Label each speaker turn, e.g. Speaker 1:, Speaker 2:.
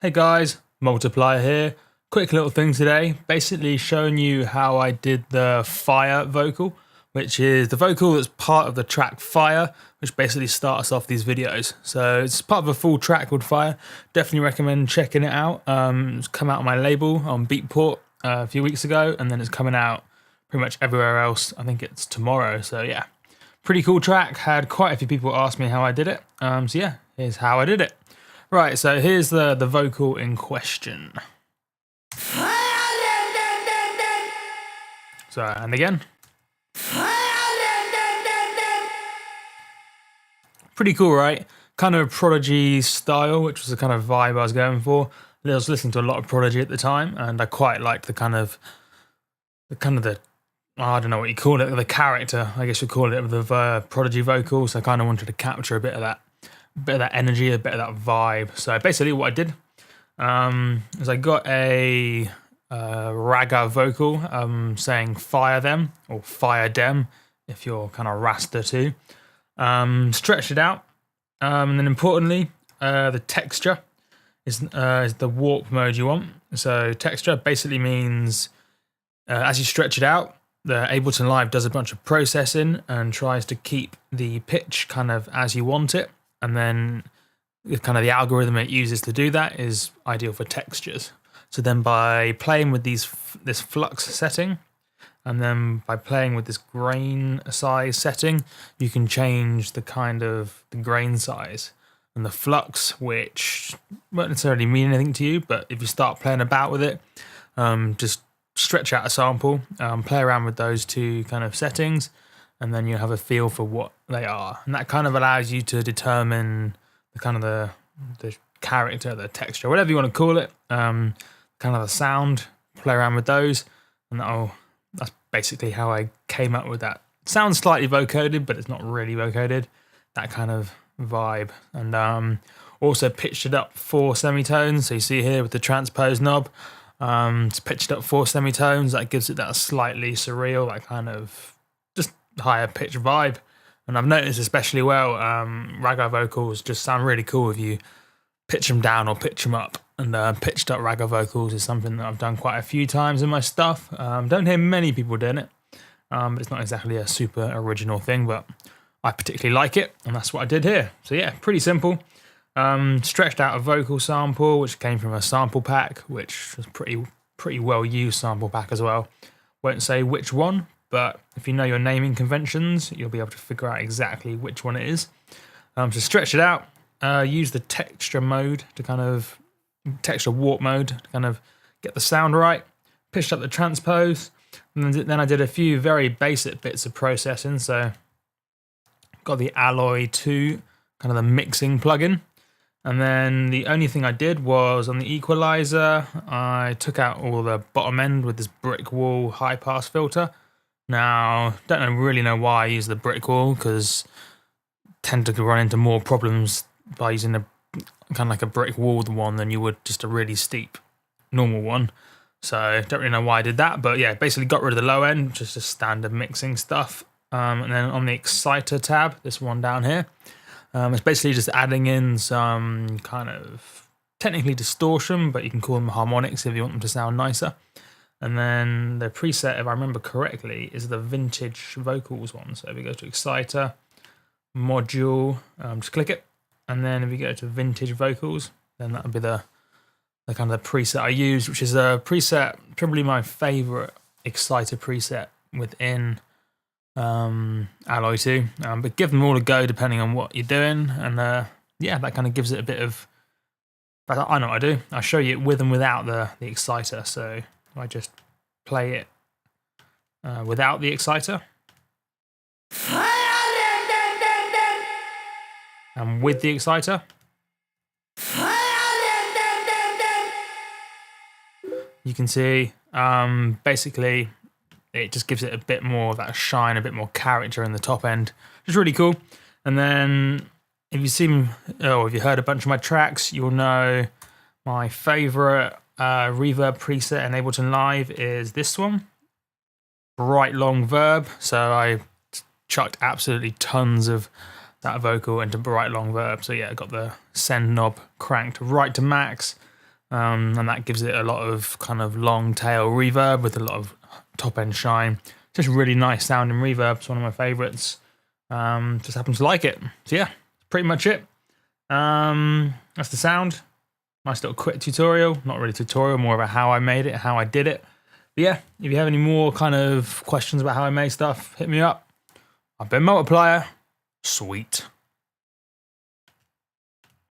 Speaker 1: Hey guys, Multiplier here. Quick little thing today, basically showing you how I did the Fire vocal, which is the vocal that's part of the track Fire, which basically starts off these videos. So it's part of a full track called Fire. Definitely recommend checking it out. It's come out on my label on Beatport a few weeks ago, and then it's coming out pretty much everywhere else. I think it's tomorrow, so yeah. Pretty cool track, had quite a few people ask me how I did it. So yeah, here's how I did it. Right, so here's the vocal in question. So, and again. Pretty cool, right? Kind of Prodigy style, which was the kind of vibe I was going for. I was listening to a lot of Prodigy at the time, and I quite liked the I don't know what you call it, the character, I guess you call it, of the Prodigy vocals. So I kind of wanted to capture a bit of that energy, a bit of that vibe. So basically what I did is I got a ragga vocal saying fire them, or fire dem, if you're kind of Rasta too. Stretched it out, and then importantly, the texture is the warp mode you want. So texture basically means as you stretch it out, the Ableton Live does a bunch of processing and tries to keep the pitch kind of as you want it. And then kind of the algorithm it uses to do that is ideal for textures. So then by playing with this flux setting, and then by playing with this grain size setting, you can change the grain size and the flux, which won't necessarily mean anything to you, but if you start playing about with it, just stretch out a sample, play around with those two kind of settings, and then you have a feel for what they are. And that kind of allows you to determine the character, the texture, whatever you want to call it, kind of the sound, play around with those, and that's basically how I came up with that. Sounds slightly vocoded, but it's not really vocoded, that kind of vibe. And also pitched it up 4 semitones. So you see here with the transpose knob, it's pitched up 4 semitones. That gives it that slightly surreal, that kind of just higher pitch vibe. And I've noticed especially well, ragga vocals just sound really cool if you pitch them down or pitch them up. And pitched up ragga vocals is something that I've done quite a few times in my stuff. Don't hear many people doing it, but it's not exactly a super original thing, but I particularly like it, and that's what I did here. So yeah, pretty simple. Stretched out a vocal sample, which came from a sample pack, which was pretty well used sample pack as well. Won't say which one, but if you know your naming conventions, you'll be able to figure out exactly which one it is. So stretch it out, use the texture warp mode to kind of get the sound right, pitched up the transpose, and then I did a few very basic bits of processing. So got the Alloy 2, kind of the mixing plugin. And then the only thing I did was on the equalizer, I took out all the bottom end with this brick wall high pass filter. Now, don't really know why I use the brick wall, because I tend to run into more problems by using a kind of like a brick walled one than you would just a really steep normal one. So don't really know why I did that, but yeah, basically got rid of the low end, just a standard mixing stuff. And then on the exciter tab, this one down here, it's basically just adding in some kind of technically distortion, but you can call them harmonics if you want them to sound nicer. And then the preset, if I remember correctly, is the vintage vocals one. So if we go to exciter, module, just click it. And then if you go to vintage vocals, then that'll be the kind of the preset I use, which is a preset, probably my favorite exciter preset within Alloy 2, but give them all a go depending on what you're doing, and yeah, that kind of gives it a bit of, I know what I do, I'll show you it with and without the exciter. So I just play it without the exciter, and with the exciter, you can see basically it just gives it a bit more of that shine, a bit more character in the top end. It's really cool. And then if if you heard a bunch of my tracks, you'll know my favorite reverb preset in Ableton Live is this one, Bright Long Verb. So I chucked absolutely tons of that vocal into Bright Long Verb. So yeah, I got the send knob cranked right to max. and that gives it a lot of kind of long tail reverb with a lot of top end shine. Just really nice sounding reverb. It's one of my favorites. Just happen to like it. So yeah, pretty much it. That's the sound. Nice little quick tutorial. Not really tutorial, more about how I made it, how I did it. But yeah, if you have any more kind of questions about how I made stuff, hit me up. I've been Multiplier. Sweet.